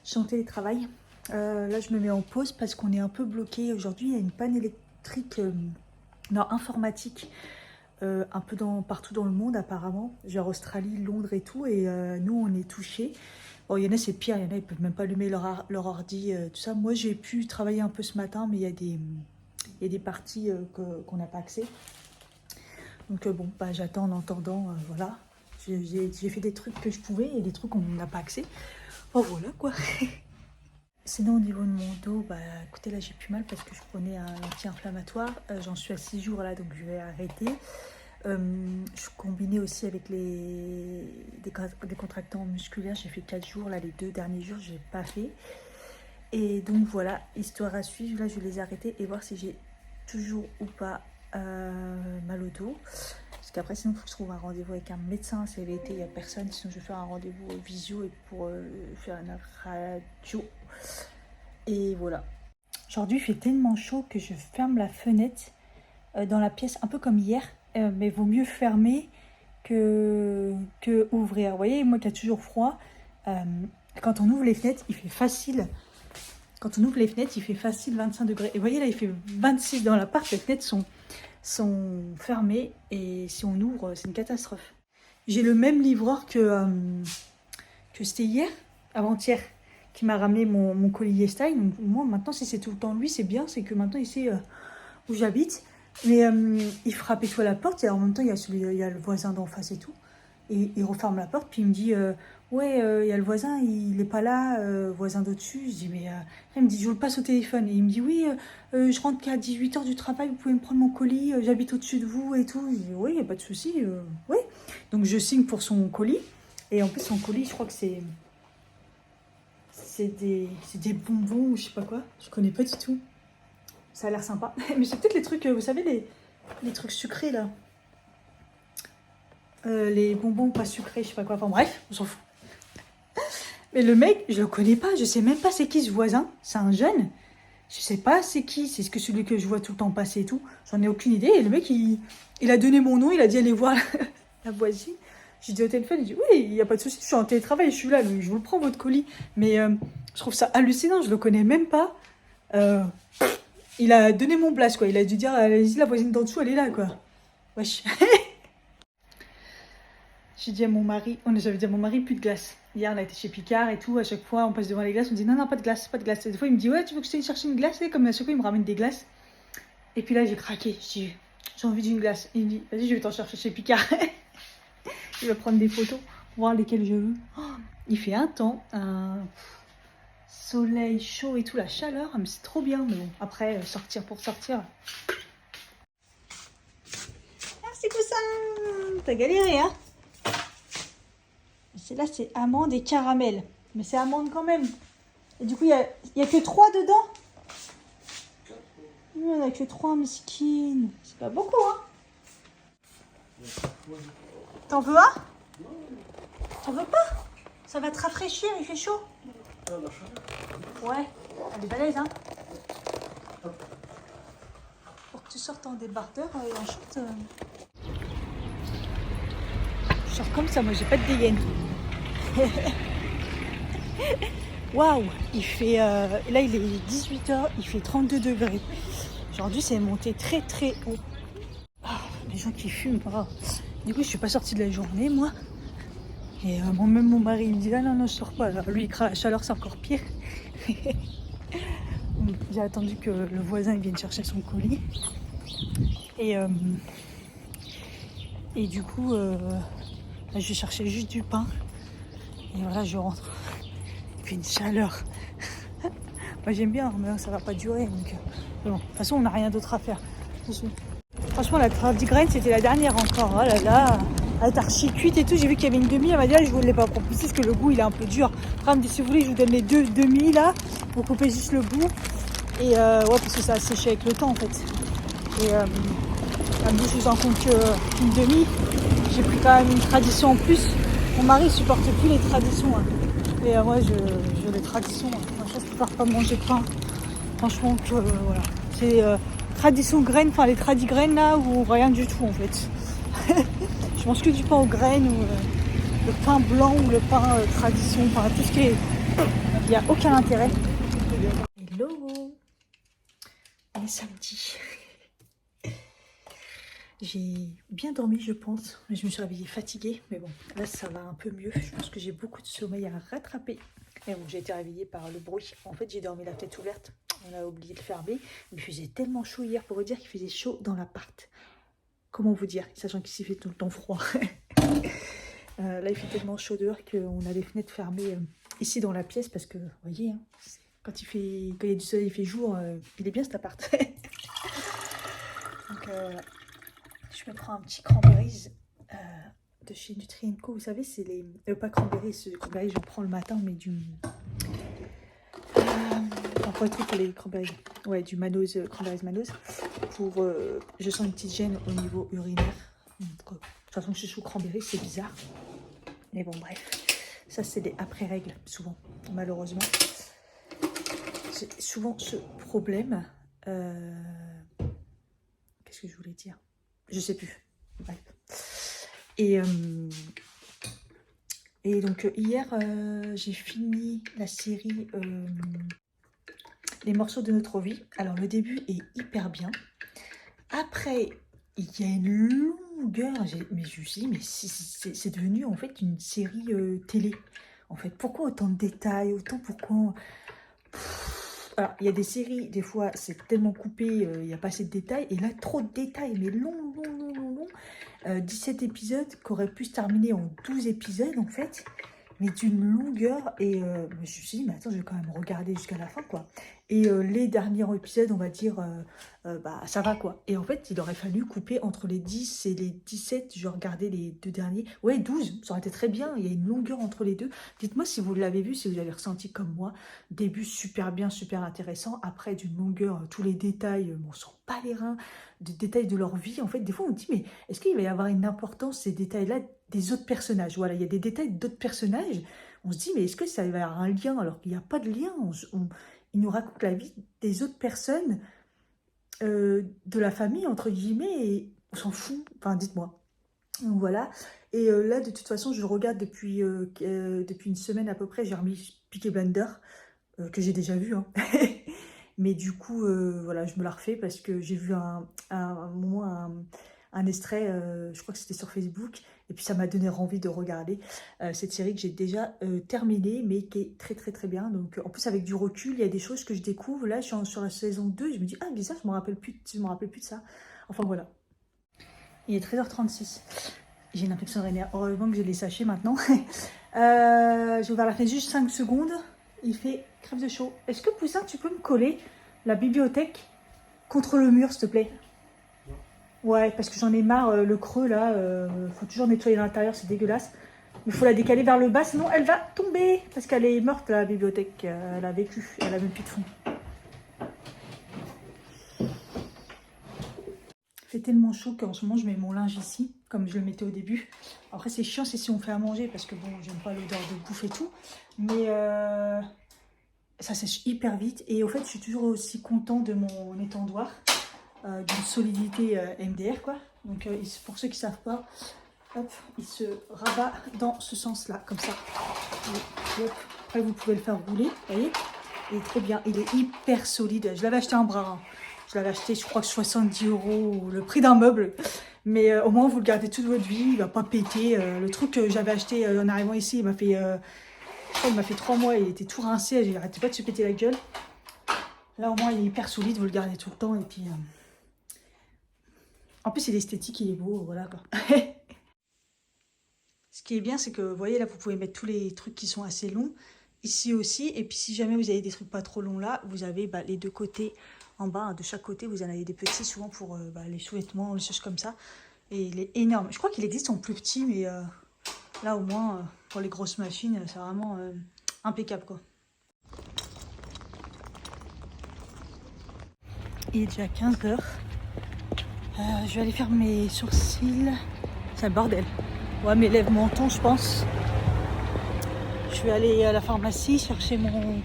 Je suis en télétravail. Là, je me mets en pause parce qu'on est un peu bloqué. Aujourd'hui, il y a une panne électrique, non, informatique, un peu partout dans le monde apparemment. Genre Australie, Londres et tout. Et nous, on est touchés. Bon, il y en a, c'est pire. Il y en a, ils peuvent même pas allumer leur ordi, tout ça. Moi, j'ai pu travailler un peu ce matin, mais il y a des parties qu'on n'a pas accès. Donc bon, bah, j'attends en entendant, voilà. J'ai fait des trucs que je pouvais et des trucs qu'on n'a pas accès. Oh voilà quoi. Sinon au niveau de mon dos, bah écoutez là j'ai plus mal parce que je prenais un anti-inflammatoire. J'en suis à 6 jours là donc je vais arrêter. Je combinais aussi avec des contractants musculaires. J'ai fait 4 jours là, les 2 derniers jours je n'ai pas fait. Et donc voilà, histoire à suivre. Là je vais les arrêter et voir si j'ai toujours ou pas mal au dos. Parce qu'après, sinon, il faut que je trouve un rendez-vous avec un médecin. C'est l'été, il n'y a personne. Sinon, je vais faire un rendez-vous visio et pour faire une radio. Et voilà. Aujourd'hui, il fait tellement chaud que je ferme la fenêtre dans la pièce, un peu comme hier. Mais vaut mieux fermer que ouvrir. Vous voyez, moi qui a toujours froid, quand on ouvre les fenêtres, il fait facile. Quand on ouvre les fenêtres, il fait facile 25 degrés. Et vous voyez là, il fait 26 dans l'appart. Les fenêtres sont fermées. Et si on ouvre, c'est une catastrophe. J'ai le même livreur que c'était hier, avant-hier, qui m'a ramené mon colis YesStyle. Donc moi, maintenant, si c'est tout le temps lui, c'est bien. C'est que maintenant, il sait où j'habite. Mais il frappe et tout à la porte. Et en même temps, il y a le voisin d'en face et tout. Et il referme la porte. Puis il me dit, ouais, il y a le voisin, il n'est pas là, voisin d'au-dessus. Je dis, mais... il me dit, je vous le passe au téléphone. Et il me dit, oui, je rentre qu'à 18 h du travail, vous pouvez me prendre mon colis, j'habite au-dessus de vous et tout. Je dis, oui, il n'y a pas de souci. Oui. Donc je signe pour son colis. Et en plus, son colis, je crois que c'est des bonbons ou je sais pas quoi. Je connais pas du tout. Ça a l'air sympa. Mais c'est peut-être les trucs, vous savez, les trucs sucrés là. Les bonbons pas sucrés, je sais pas quoi. Enfin bref, on s'en fout. Mais le mec, je le connais pas. Je sais même pas c'est qui ce voisin. C'est un jeune. Je sais pas c'est qui. C'est celui que je vois tout le temps passer et tout. J'en ai aucune idée. Et le mec, il a donné mon nom. Il a dit allez voir la voisine. J'ai dit au téléphone, il dit oui, il n'y a pas de souci, je suis en télétravail, je suis là, donc je vous le prends votre colis. Mais je trouve ça hallucinant, je le connais même pas. Il a donné mon blast, quoi. Il a dû dire, allez-y, la voisine d'en dessous, elle est là, quoi. Wesh. J'ai dit à mon mari, j'avais dit à mon mari, plus de glace. Hier, on a été chez Picard et tout, à chaque fois, on passe devant les glaces, on dit non, pas de glace, pas de glace. Et des fois, il me dit, ouais, tu veux que je t'aille chercher une glace? Et comme à chaque fois, il me ramène des glaces. Et puis là, j'ai craqué, je dis, j'ai envie d'une glace. Il me dit, vas-y, je vais t'en chercher chez Picard. Il va prendre des photos pour voir lesquelles je veux. Oh, il fait un temps, un soleil chaud et tout, la chaleur, mais c'est trop bien. Mais bon, après, sortir pour sortir. Merci coussin, t'as galéré, hein? Là, c'est amande et caramel. Mais c'est amande quand même. Et du coup, il y a que 3 dedans. Il n'y en a que 3, mesquine. C'est pas beaucoup, hein? T'en veux un? T'en veux pas? Ça va te rafraîchir, il fait chaud. Ouais, elle est balèze, hein? Pour que tu sortes en débardeur et en short. Je sors comme ça, moi j'ai pas de dégaine. Waouh, il fait. Là il est 18 h, il fait 32 degrés. Aujourd'hui c'est monté très très haut. Oh, les gens qui fument, oh. Du coup je suis pas sortie de la journée moi. Et même mon mari il me dit ah non je sors pas. Alors, lui il craint la chaleur, c'est encore pire. J'ai attendu que le voisin il vienne chercher son colis. Et du coup là, je vais chercher juste du pain. Et voilà, je rentre. Il fait une chaleur. Moi j'aime bien, mais ça va pas durer. Donc, bon. De toute façon on n'a rien d'autre à faire. Franchement la tardigraine c'était la dernière encore. Oh là là. Elle est archi cuite et tout, j'ai vu qu'il y avait une demi, elle m'a dit ah, je vous l'ai pas proposé parce que le goût il est un peu dur. Après elle me dit si vous voulez je vous donne les 2 demi là, vous coupez juste le bout. Et ouais parce que ça a séché avec le temps en fait. Et elle me dit je vous en compte qu'une demi. J'ai pris quand même une tradition en plus. Mon mari supporte plus les traditions. Hein. Et moi je les traditions. Hein. Moi je préfère pas manger de pain. Franchement que voilà. C'est tradition graines, enfin les tradigraines là ou rien du tout en fait. Je mange que du pain aux graines ou le pain blanc ou le pain tradition, enfin tout ce qui est... Il n'y a aucun intérêt. Hello. On est samedi. J'ai bien dormi je pense, mais je me suis réveillée fatiguée. Mais bon, là ça va un peu mieux. Je pense que j'ai beaucoup de sommeil à rattraper. Et bon, j'ai été réveillée par le bruit. En fait j'ai dormi la tête ouverte. On a oublié de fermer. Mais il faisait tellement chaud hier pour vous dire qu'il faisait chaud dans l'appart. Comment vous dire, sachant qu'il s'y fait tout le temps froid. Là, il fait tellement chaud dehors qu'on a les fenêtres fermées ici dans la pièce parce que, vous voyez, hein, quand il y a du soleil, il fait jour, il est bien cet appart. Donc, je me prends un petit cranberries de chez Nutri&Co. Vous savez, c'est les... pas cranberries, cranberries, j'en prends le matin, mais du... Enfin, le truc pour les cranberries. Ouais, du Manoz, cranberries Manoz. Pour... je sens une petite gêne au niveau urinaire. Donc, de toute façon, je suis sous cranberries, c'est bizarre. Mais bon, bref. Ça, c'est des après-règles, souvent, malheureusement. J'ai souvent ce problème. Qu'est-ce que je voulais dire? Je sais plus. Bref. Et Et donc hier, j'ai fini la série Les morceaux de notre vie. Alors le début est hyper bien. Après, il y a une longueur. Mais je me suis dit, mais c'est devenu en fait une série télé. En fait, pourquoi autant de détails, autant pourquoi... Alors, il y a des séries, des fois, c'est tellement coupé, il n'y a pas assez de détails. Et là, trop de détails, mais long. 17 épisodes qui auraient pu se terminer en 12 épisodes, en fait. Mais d'une longueur. Et je me suis dit, mais attends, je vais quand même regarder jusqu'à la fin, quoi. Et les derniers épisodes, on va dire, bah, ça va, quoi. Et en fait, il aurait fallu couper entre les 10 et les 17. Je regardais les deux derniers. Ouais, 12, ça aurait été très bien. Il y a une longueur entre les deux. Dites-moi si vous l'avez vu, si vous avez ressenti comme moi. Début super bien, super intéressant. Après, d'une longueur, tous les détails, on sent pas les reins, des détails de leur vie. En fait, des fois, on me dit, mais est-ce qu'il va y avoir une importance, ces détails-là, des autres personnages? Voilà, il y a des détails d'autres personnages. On se dit, mais est-ce que ça va y avoir un lien alors qu'il n'y a pas de lien? Il nous raconte la vie des autres personnes de la famille, entre guillemets, et on s'en fout. Enfin, dites-moi. Donc voilà. Et là, de toute façon, je le regarde depuis une semaine à peu près. J'ai remis Peaky Blinders, que j'ai déjà vu. Hein. Mais du coup, voilà, je me la refais parce que j'ai vu un moment un extrait, je crois que c'était sur Facebook, et puis ça m'a donné envie de regarder cette série que j'ai déjà terminée, mais qui est très très très bien. Donc en plus avec du recul, il y a des choses que je découvre. Là, je suis sur la saison 2, je me dis, ah bizarre, je me rappelle plus de ça. Enfin voilà. Il est 13h36. J'ai une infection rénale. Heureusement que j'ai les sachets maintenant. J'ai ouvert la fenêtre juste 5 secondes. Il fait crève de chaud. Est-ce que Poussin, tu peux me coller la bibliothèque contre le mur, s'il te plaît? Ouais, parce que j'en ai marre, le creux là, faut toujours nettoyer l'intérieur, c'est dégueulasse. Mais il faut la décaler vers le bas, sinon elle va tomber. Parce qu'elle est morte, la bibliothèque, elle a vécu, elle a même plus de fond. Il fait tellement chaud qu'en ce moment je mets mon linge ici, comme je le mettais au début. Après c'est chiant, c'est si on fait à manger, parce que bon, j'aime pas l'odeur de bouffe et tout. Mais ça sèche hyper vite. Et au fait, je suis toujours aussi content de mon étendoir. D'une solidité MDR quoi. Donc pour ceux qui ne savent pas, hop, il se rabat dans ce sens là, comme ça. Et, hop. Après vous pouvez le faire rouler, vous voyez. Il est trop bien, il est hyper solide. Je l'avais acheté un bras, hein. Je l'avais acheté je crois que 70 €, le prix d'un meuble. Mais au moins vous le gardez toute votre vie, il va pas péter. Le truc que j'avais acheté en arrivant ici, il m'a fait, je crois, il m'a fait 3 mois, il était tout rincé, j'ai arrêté pas de se péter la gueule. Là au moins il est hyper solide, vous le gardez tout le temps et puis... En plus, il est esthétique, il est beau, voilà quoi. Ce qui est bien, c'est que, vous voyez, là, vous pouvez mettre tous les trucs qui sont assez longs. Ici aussi, et puis si jamais vous avez des trucs pas trop longs là, vous avez les deux côtés en bas, hein, de chaque côté, vous en avez des petits, souvent pour les sous-vêtements, les choses comme ça. Et il est énorme. Je crois qu'il existe en plus petit, mais là, au moins, pour les grosses machines, c'est vraiment impeccable, quoi. Il est déjà 15 h. Je vais aller faire mes sourcils. C'est un bordel. Ouais, mes lèvres mentons, je pense. Je vais aller à la pharmacie chercher mon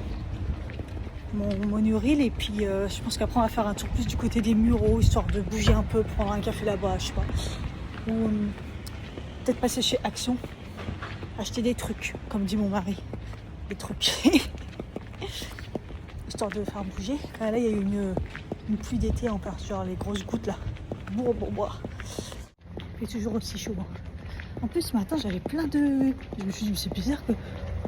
urine. Et puis, je pense qu'après, on va faire un tour plus du côté des Mureaux, histoire de bouger un peu, prendre un café là-bas, je sais pas. Ou peut-être passer chez Action, acheter des trucs, comme dit mon mari. Des trucs. Histoire de faire bouger. Là, il y a eu une pluie d'été en part, genre les grosses gouttes là. Boire. Il fait toujours aussi chaud. En plus, ce matin, j'avais plein de... Je me suis dit, mais c'est bizarre que...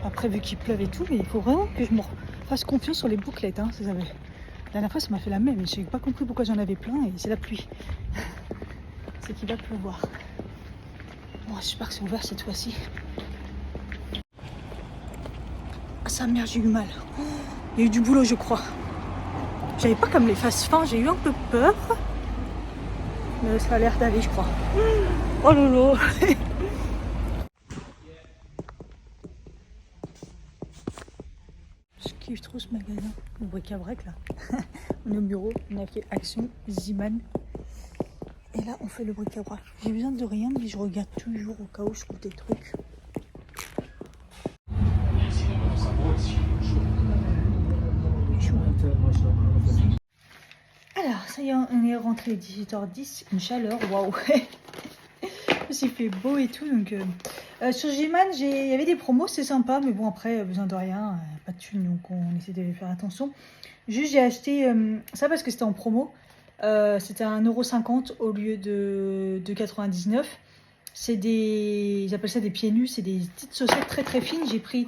Après, vu qu'il pleuve et tout, mais il faut vraiment que je me fasse confiance sur les bouclettes. Hein. La dernière fois, ça m'a fait la même. Je n'ai pas compris pourquoi j'en avais plein et c'est la pluie. C'est qu'il va pleuvoir. Bon, j'espère que c'est ouvert cette fois-ci. Ah, sa mère, j'ai eu mal. Oh, il y a eu du boulot, je crois. J'avais pas comme les faces fins, j'ai eu un peu peur. Mais ça a l'air d'aller, je crois. Oh lolo. Je kiffe trop ce magasin. Le bric-à-brac là. On est au bureau, on a fait Action, Ziman. Et là on fait le bric-à-brac. J'ai besoin de rien, mais je regarde toujours au cas où je trouve des trucs. Alors, ça y est, on est rentré 18h10, une chaleur, waouh. plus il fait beau et tout. Donc, sur Gman, il y avait des promos, c'est sympa. Mais bon, après, besoin de rien. Pas de thunes, donc on essaie de faire attention. Juste, j'ai acheté ça parce que c'était en promo. C'était à 1,50 € au lieu de 99. C'est des... J'appelle ça des pieds nus. C'est des petites chaussettes très très fines. J'ai pris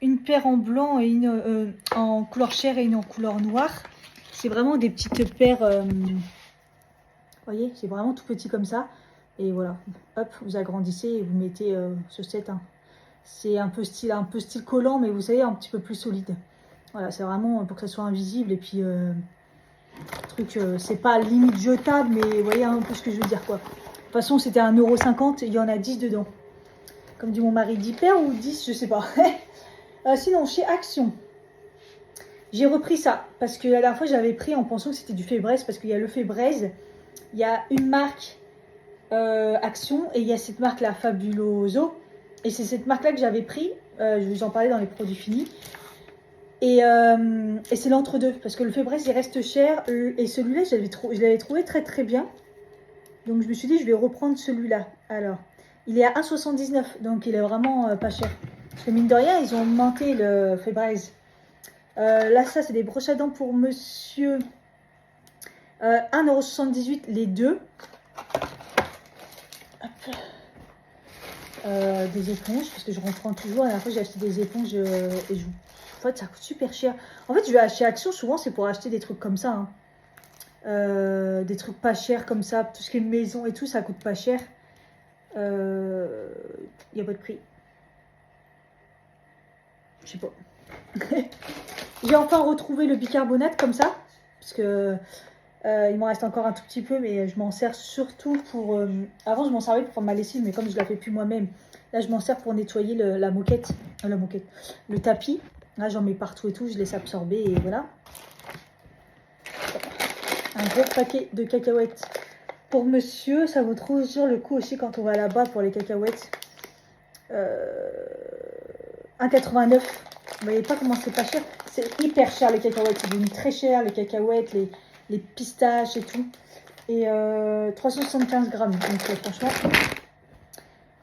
une paire en blanc et une en couleur chair et une en couleur noire. C'est vraiment des petites paires... vous voyez, c'est vraiment tout petit comme ça. Et voilà, hop, vous agrandissez et vous mettez chaussettes. Hein. C'est un peu style collant, mais vous savez, un petit peu plus solide. Voilà, c'est vraiment pour que ça soit invisible. Et puis, truc, c'est pas limite jetable, mais vous voyez un peu ce que je veux dire, quoi. De toute façon, c'était à 1,50 €, il y en a 10 dedans. Comme dit mon mari, 10 paires ou 10, je sais pas. Sinon, chez Action, j'ai repris ça. Parce que la dernière fois, j'avais pris en pensant que c'était du Febreze, parce qu'il y a le Febreze. Il y a une marque Action et il y a cette marque là Fabuloso et c'est cette marque là que j'avais pris, je vous en parlais dans les produits finis et c'est l'entre-deux parce que le Febreze il reste cher et celui-là je l'avais trouvé très très bien, donc je me suis dit je vais reprendre celui-là. Alors il est à 1,79 €, donc il est vraiment pas cher parce que mine de rien ils ont augmenté le Febreze. Là ça c'est des brosses à dents pour monsieur, 1,78 € les deux. Des éponges parce que je reprends toujours. La dernière fois j'ai acheté des éponges et en fait ça coûte super cher. En fait je vais acheter Action souvent, c'est pour acheter des trucs comme ça, hein. Des trucs pas chers comme ça, tout ce qui est maison et tout ça coûte pas cher. Il n'y a pas de prix, je sais pas. J'ai enfin retrouvé le bicarbonate comme ça parce que il m'en reste encore un tout petit peu, mais je m'en sers surtout pour... avant, je m'en servais pour prendre ma lessive, mais comme je la fais plus moi-même, là, je m'en sers pour nettoyer la moquette, le tapis. Là, j'en mets partout et tout, je laisse absorber et voilà. Un gros paquet de cacahuètes pour monsieur. Ça vaut trop sur le coup aussi quand on va là-bas pour les cacahuètes. 1,89 €. Vous voyez pas comment c'est pas cher. C'est hyper cher les cacahuètes, c'est devenu très cher les cacahuètes, les pistaches et tout. Et 375 grammes. Donc franchement,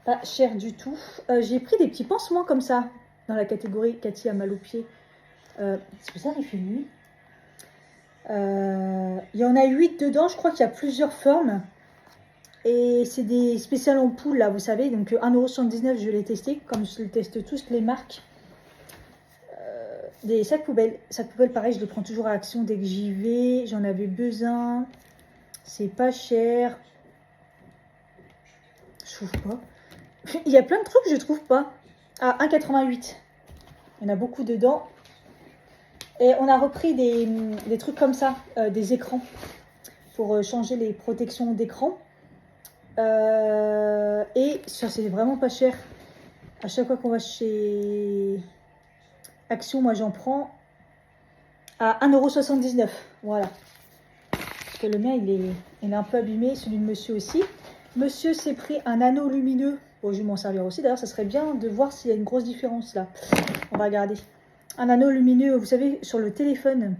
pas cher du tout. J'ai pris des petits pansements comme ça. Dans la catégorie Cathy a mal aux pieds. C'est bizarre, il fait nuit. Il y en a 8 dedans. Je crois qu'il y a plusieurs formes. Et c'est des spéciales en poule là, vous savez. Donc 1,79 €, je l'ai testé. Comme je les teste tous les marques. Des sacs poubelles. Sacs poubelles, pareil, je les prends toujours à Action dès que j'y vais. J'en avais besoin. C'est pas cher. Je trouve pas. Il y a plein de trucs que je trouve pas. À 1,88 €. Il y en a beaucoup dedans. Et on a repris des trucs comme ça. Des écrans. Pour changer les protections d'écran. Et ça, c'est vraiment pas cher. À chaque fois qu'on va chez Action, moi j'en prends à 1,79 €. Voilà. Parce que le mien, il est un peu abîmé. Celui de monsieur aussi. Monsieur s'est pris un anneau lumineux. Bon, je vais m'en servir aussi. D'ailleurs, ça serait bien de voir s'il y a une grosse différence là. On va regarder. Un anneau lumineux, vous savez, sur le téléphone.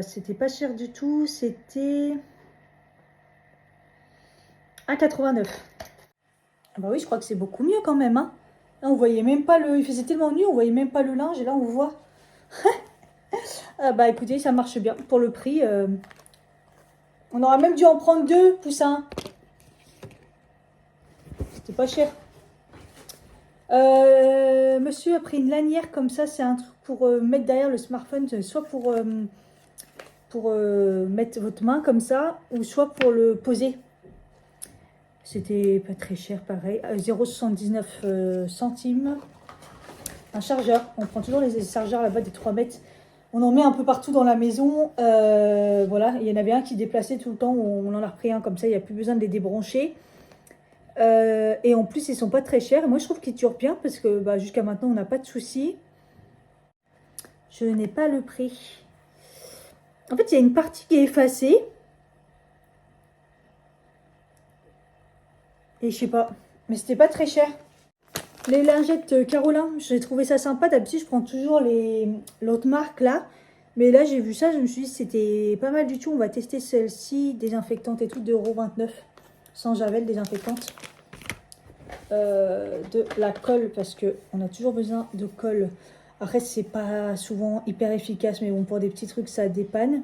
C'était pas cher du tout. C'était 1,89 €. Ah bah oui, je crois que c'est beaucoup mieux quand même. Hein. Là, on voyait même pas le... Il faisait tellement nuit, on voyait même pas le linge. Et là, on voit. Ah bah écoutez, ça marche bien. Pour le prix, on aurait même dû en prendre 2 poussins. C'était pas cher. Monsieur a pris une lanière comme ça. C'est un truc pour mettre derrière le smartphone. Soit pour mettre votre main comme ça. Ou soit pour le poser. C'était pas très cher pareil. 0,79 centimes. Un chargeur. On prend toujours les chargeurs là-bas des 3 mètres. On en met un peu partout dans la maison. Voilà, il y en avait un qui déplaçait tout le temps. On en a repris un comme ça. Il n'y a plus besoin de les débrancher. Et en plus, ils sont pas très chers. Moi, je trouve qu'ils durent bien parce que bah, jusqu'à maintenant, on n'a pas de soucis. Je n'ai pas le prix. En fait, il y a une partie qui est effacée. Et je sais pas. Mais c'était pas très cher. Les lingettes Caroline, j'ai trouvé ça sympa. D'habitude, je prends toujours l'autre marque là. Mais là, j'ai vu ça, je me suis dit c'était pas mal du tout. On va tester celle-ci, désinfectante et tout, 2,29 €. sans javel désinfectante. De la colle, parce qu'on a toujours besoin de colle. Après, c'est pas souvent hyper efficace, mais bon, pour des petits trucs, ça dépanne.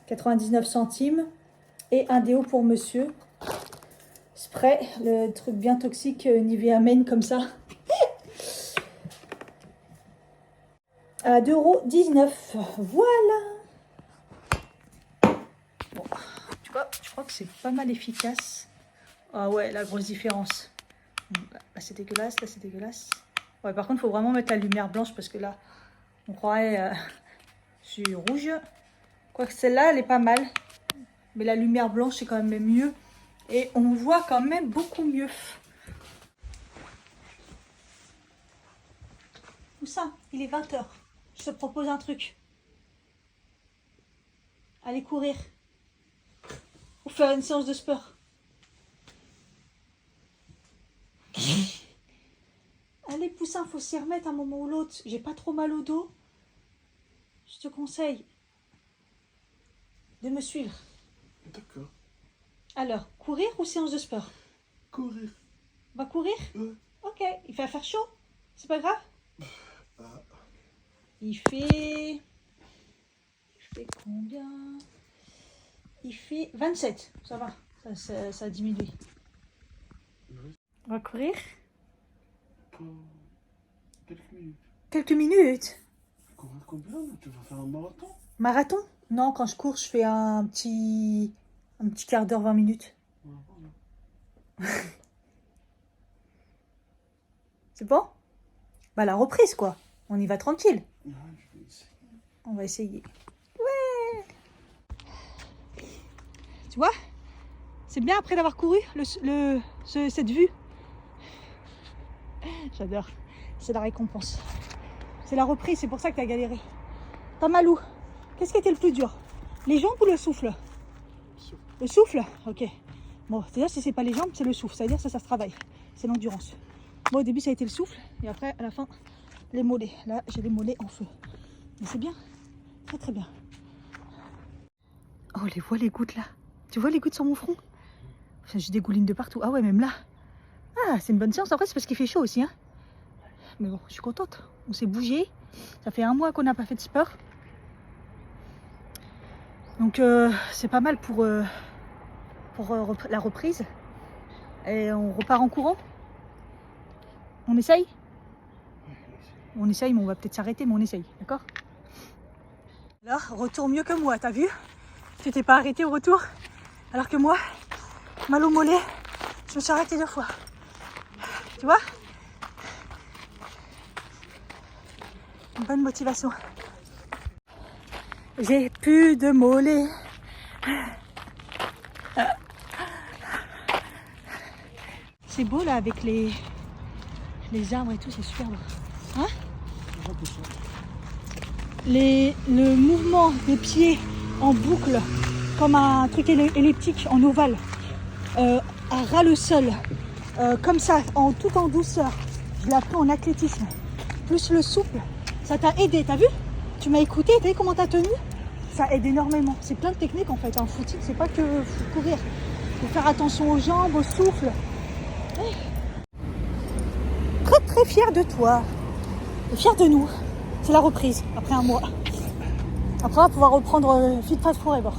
99 centimes. Et un déo pour monsieur. Spray, le truc bien toxique, Nivea Men, comme ça. À 2,19 €. Voilà. Bon, tu vois, je crois que c'est pas mal efficace. Ah ouais, la grosse différence. Là, c'est dégueulasse, là, c'est dégueulasse. Ouais, par contre, il faut vraiment mettre la lumière blanche parce que là, on croirait sur rouge. Quoique celle-là, elle est pas mal. Mais la lumière blanche, c'est quand même mieux. Et on voit quand même beaucoup mieux. Où ça? Il est 20 h. Je te propose un truc. Aller courir. Ou faire une séance de sport. Allez, Poussin, faut s'y remettre un moment ou l'autre. J'ai pas trop mal au dos. Je te conseille de me suivre. D'accord. Alors, courir ou séance de sport? Courir. On va courir? Ouais. Ok, il fait faire chaud? C'est pas grave? Ah. Il fait combien? Il fait 27. Ça va, ça a diminué. Oui. On va courir? Pour quelques minutes. Quelques minutes? Courir combien? Tu vas faire un marathon? Marathon? Non, quand je cours, je fais un petit quart d'heure, 20 minutes. Ouais, voilà. C'est bon? Bah la reprise quoi. On y va tranquille. Ouais, je vais essayer. On va essayer. Ouais. Tu vois? C'est bien après d'avoir couru cette vue. J'adore. C'est la récompense. C'est la reprise, c'est pour ça que tu as galéré. T'as mal où? Qu'est-ce qui était le plus dur? Les jambes ou le souffle? Le souffle? Ok. Bon, c'est-à-dire si c'est pas les jambes, c'est le souffle. C'est-à-dire ça se travaille. C'est l'endurance. Moi au début ça a été le souffle et après à la fin les mollets. Là j'ai les mollets en feu. Mais c'est bien. Très très bien. Oh les gouttes là. Tu vois les gouttes sur mon front? Enfin, j'ai des goulines de partout. Ah ouais, même là. Ah, c'est une bonne séance. Après, c'est parce qu'il fait chaud aussi. Hein. Mais bon, je suis contente. On s'est bougé. Ça fait un mois qu'on n'a pas fait de sport. Donc, c'est pas mal pour la reprise. Et on repart en courant. On essaye? On essaye, mais on va peut-être s'arrêter, mais on essaye. D'accord? Alors, retour mieux que moi, t'as vu? Tu t'es pas arrêté au retour? Alors que moi, mal au mollet, je me suis arrêtée 2 fois. Tu vois? Une bonne motivation. J'ai plus de mollets. C'est beau là avec les arbres et tout, c'est super beau. Hein? Le mouvement des pieds en boucle, comme un truc elliptique en ovale, à ras le sol, comme ça, tout en douceur. Je l'ai appris en athlétisme. Plus le souple, ça t'a aidé, t'as vu? Tu m'as écouté, t'as vu comment t'as tenu? Ça aide énormément. C'est plein de techniques en fait. En footing, c'est pas que courir. Il faut faire attention aux jambes, au souffle. Très très fière de toi. Et fière de nous. C'est la reprise après un mois. Après, on va pouvoir reprendre Fit Fast Forever.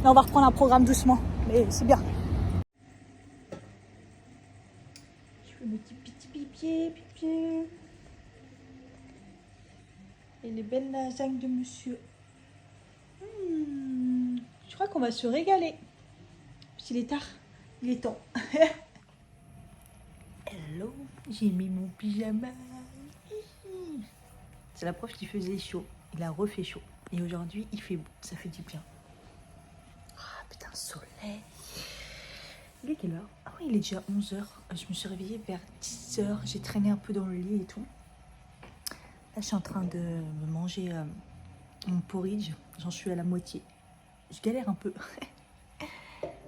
Là, on va reprendre un programme doucement. Mais c'est bien. Je fais mes petits pipiers. Et les belles lasagnes de monsieur. Je crois qu'on va se régaler. S'il est tard, il est temps. Hello, j'ai mis mon pyjama. C'est la prof qui faisait chaud. Il a refait chaud. Et aujourd'hui, il fait beau. Ça fait du bien. Ah, putain, soleil. Il est quelle heure? Ah oui, il est déjà 11 h. Je me suis réveillée vers 10 h. J'ai traîné un peu dans le lit et tout. Là, je suis en train de manger mon porridge. J'en suis à la moitié. Je galère un peu.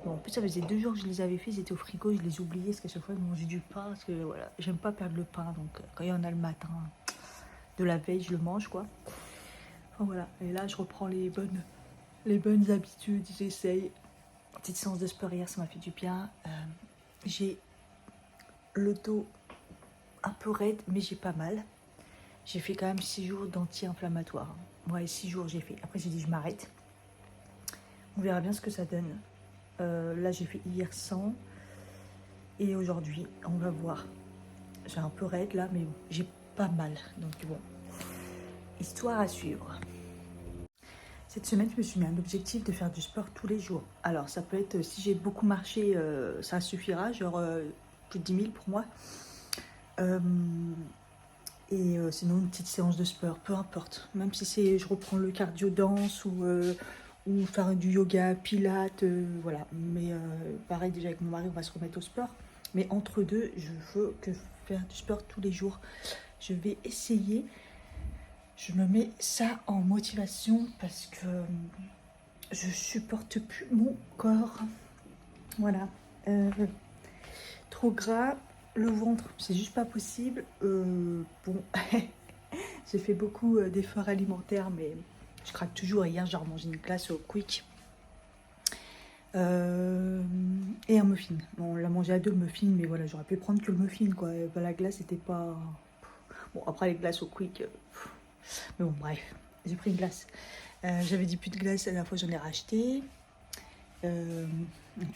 Bon, en plus, ça faisait 2 jours que je les avais fait. Ils étaient au frigo. Je les oubliais parce qu'à chaque fois, je mangeais du pain. Parce que voilà, j'aime pas perdre le pain. Donc, quand il y en a le matin de la veille, je le mange, quoi. Enfin, voilà. Et là, je reprends les bonnes habitudes. J'essaye. Petite séance de sport hier, ça m'a fait du bien. J'ai le dos un peu raide, mais j'ai pas mal. J'ai fait quand même 6 jours d'anti-inflammatoire. Ouais, 6 jours j'ai fait. Après j'ai dit je m'arrête. On verra bien ce que ça donne. Là j'ai fait hier 100. Et aujourd'hui, on va voir. J'ai un peu raide là, mais bon, j'ai pas mal. Donc bon, histoire à suivre. Cette semaine, je me suis mis un objectif de faire du sport tous les jours. Alors, ça peut être, si j'ai beaucoup marché, ça suffira, genre plus de 10 000 pour moi. Sinon, une petite séance de sport, peu importe. Même si c'est, je reprends le cardio danse ou faire du yoga, pilates, voilà. Mais pareil, déjà avec mon mari, on va se remettre au sport. Mais entre deux, je veux que faire du sport tous les jours. Je vais essayer. Je me mets ça en motivation parce que je supporte plus mon corps. Voilà. Trop gras, le ventre, c'est juste pas possible. Bon, j'ai fait beaucoup d'efforts alimentaires, mais je craque toujours. Hier, j'ai remangé une glace au Quick. Et un muffin. Bon, on l'a mangé à 2 le muffin, mais voilà, j'aurais pu prendre que le muffin, quoi. La glace, c'était pas... Bon, après, les glaces au Quick... Mais bon, bref, j'ai pris une glace. J'avais dit plus de glace la dernière fois, j'en ai racheté.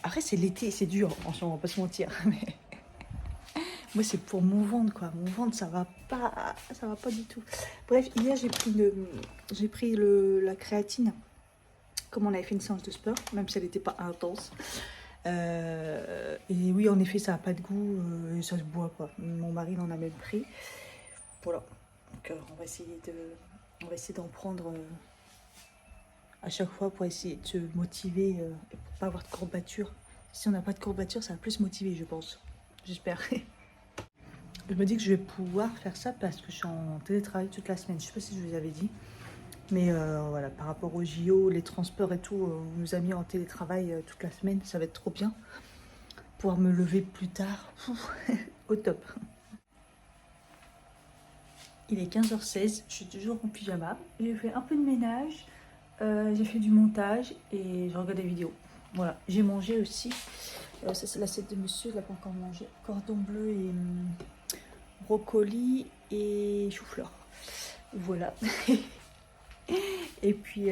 Après, c'est l'été, c'est dur, franchement, on va pas se mentir. Mais moi, c'est pour mon ventre, quoi. Mon ventre, ça va pas du tout. Bref, hier, j'ai pris la créatine, comme on avait fait une séance de sport, même si elle n'était pas intense. Et oui, en effet, ça n'a pas de goût, et ça se boit, quoi. Mon mari en a même pris. Voilà. Donc, on va essayer d'en prendre à chaque fois pour essayer de se motiver et pour pas avoir de courbature. Si on n'a pas de courbature, ça va plus motiver, je pense. J'espère. Je me dis que je vais pouvoir faire ça parce que je suis en télétravail toute la semaine. Je sais pas si je vous avais dit. Mais voilà, par rapport au JO, les transports et tout, on nous a mis en télétravail toute la semaine. Ça va être trop bien. Pouvoir me lever plus tard. Au top. Il est 15h16, je suis toujours en pyjama. J'ai fait un peu de ménage, j'ai fait du montage et je regarde des vidéos. Voilà, j'ai mangé aussi. Ça, c'est l'assiette de monsieur, il n'a pas encore mangé. Cordon bleu et brocoli et chou-fleur. Voilà. Et puis,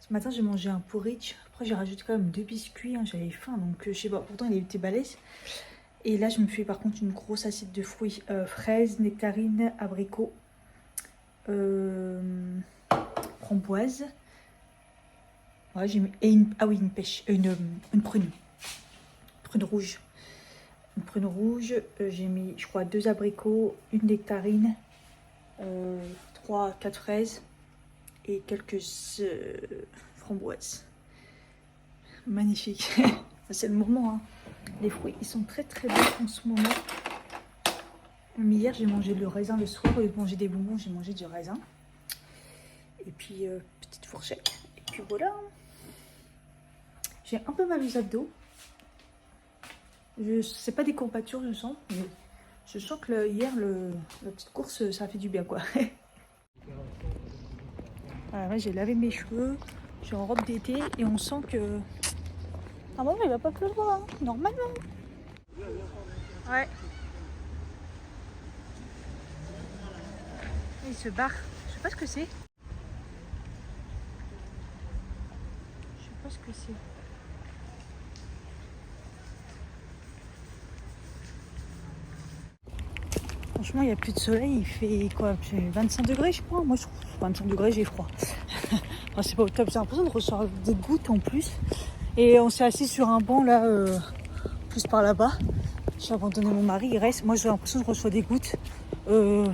ce matin, j'ai mangé un porridge. Après, j'ai rajouté quand même 2 biscuits. Hein, j'avais faim, donc je sais pas. Pourtant, il était balèze. Et là, je me fais par contre une grosse assiette de fruits. Fraises, nectarines, abricots, framboises. Ouais, j'ai mis... une pêche, une prune. Prune rouge. Une prune rouge. J'ai mis, je crois, 2 abricots, une nectarine, 3-4 fraises et quelques framboises. Magnifique. C'est le moment, hein. Les fruits, ils sont très très bons en ce moment. Mais hier, j'ai mangé le raisin le soir. Au lieu de manger des bonbons, j'ai mangé du raisin. Et puis, petite fourchette. Et puis voilà. J'ai un peu mal aux abdos. C'est pas des courbatures, je sens. Mais je sens que hier, la petite course, ça a fait du bien, quoi. Voilà, j'ai lavé mes cheveux. Je suis en robe d'été et on sent que... Ah bon, il va pas pleuvoir, hein, normalement. Ouais. Il se barre. Je sais pas ce que c'est. Je sais pas ce que c'est. Franchement, il n'y a plus de soleil. Il fait quoi? 25 degrés, je crois. Moi, je trouve 25 degrés, j'ai froid. Enfin, c'est pas au top. J'ai l'impression de recevoir des gouttes en plus. Et on s'est assis sur un banc là, plus par là-bas. J'ai abandonné mon mari, il reste. Moi j'ai l'impression que je reçois des gouttes.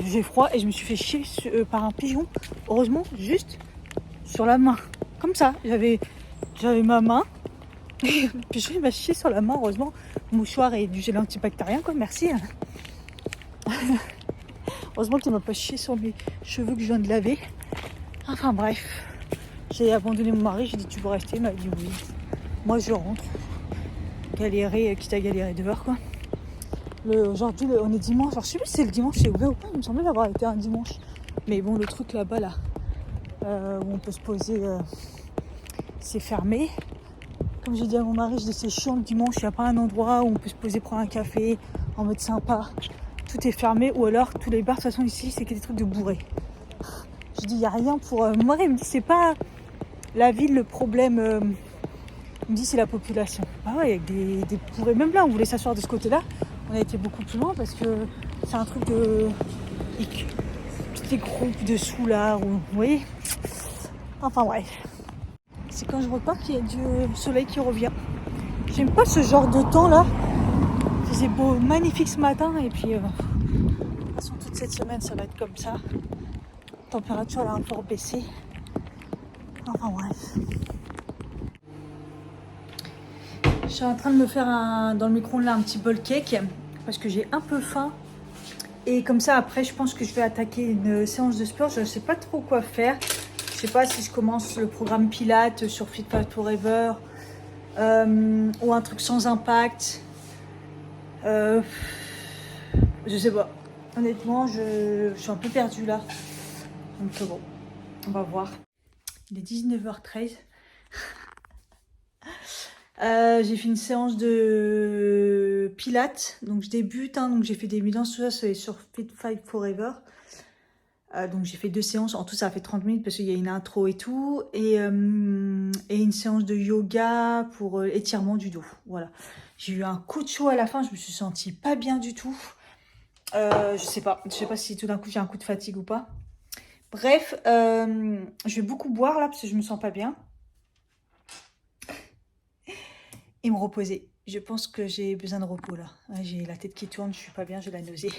J'ai froid et je me suis fait chier par un pigeon. Heureusement, juste sur la main. Comme ça, j'avais ma main. Et le pigeon il m'a chié sur la main. Heureusement, le mouchoir et du gel antibactérien, quoi. Merci. Heureusement qu'il m'a pas chié sur mes cheveux que je viens de laver. Enfin bref, j'ai abandonné mon mari. J'ai dit tu veux rester? Il m'a dit oui. Moi je rentre, galérer, quitte à galérer dehors, quoi. Aujourd'hui on est dimanche, alors je sais plus si c'est le dimanche c'est ouvert ou pas, il me semblait d'avoir été un dimanche. Mais bon, le truc là-bas là, où on peut se poser, c'est fermé. Comme j'ai dit à mon mari, je dis c'est chiant le dimanche, il n'y a pas un endroit où on peut se poser prendre un café en mode sympa. Tout est fermé ou alors tous les bars de toute façon ici c'est que des trucs de bourrés. Je dis il n'y a rien pour... Mon mari me dit c'est pas la ville le problème, il me dit c'est la population. Ah ouais, avec des bourrés. Même là on voulait s'asseoir de ce côté-là, on a été beaucoup plus loin parce que c'est un truc de... Tous les groupes de soulards, vous voyez. Enfin bref. C'est quand je repars qu'il y a du soleil qui revient. J'aime pas ce genre de temps là. Il faisait beau, magnifique ce matin et puis de toute façon toute cette semaine ça va être comme ça. La température elle a encore baissé. Enfin bref. Je suis en train de me faire dans le micro-ondes là un petit bol cake parce que j'ai un peu faim. Et comme ça après je pense que je vais attaquer une séance de sport. Je ne sais pas trop quoi faire. Je sais pas si je commence le programme Pilates sur Fit Fat Forever ou un truc sans impact. Je sais pas. Honnêtement, je suis un peu perdue là. Donc bon, on va voir. Il est 19h13. J'ai fait une séance de Pilates. Donc je débute. Donc j'ai fait des balances, tout ça, c'est sur Fit Fat Forever. Donc j'ai fait 2 séances, en tout ça a fait 30 minutes parce qu'il y a une intro et tout, et une séance de yoga pour étirement du dos, voilà. J'ai eu un coup de chaud à la fin, je me suis sentie pas bien du tout, je sais pas si tout d'un coup j'ai un coup de fatigue ou pas. Bref, je vais beaucoup boire là parce que je me sens pas bien, et me reposer. Je pense que j'ai besoin de repos là, j'ai la tête qui tourne, je suis pas bien, j'ai la nausée.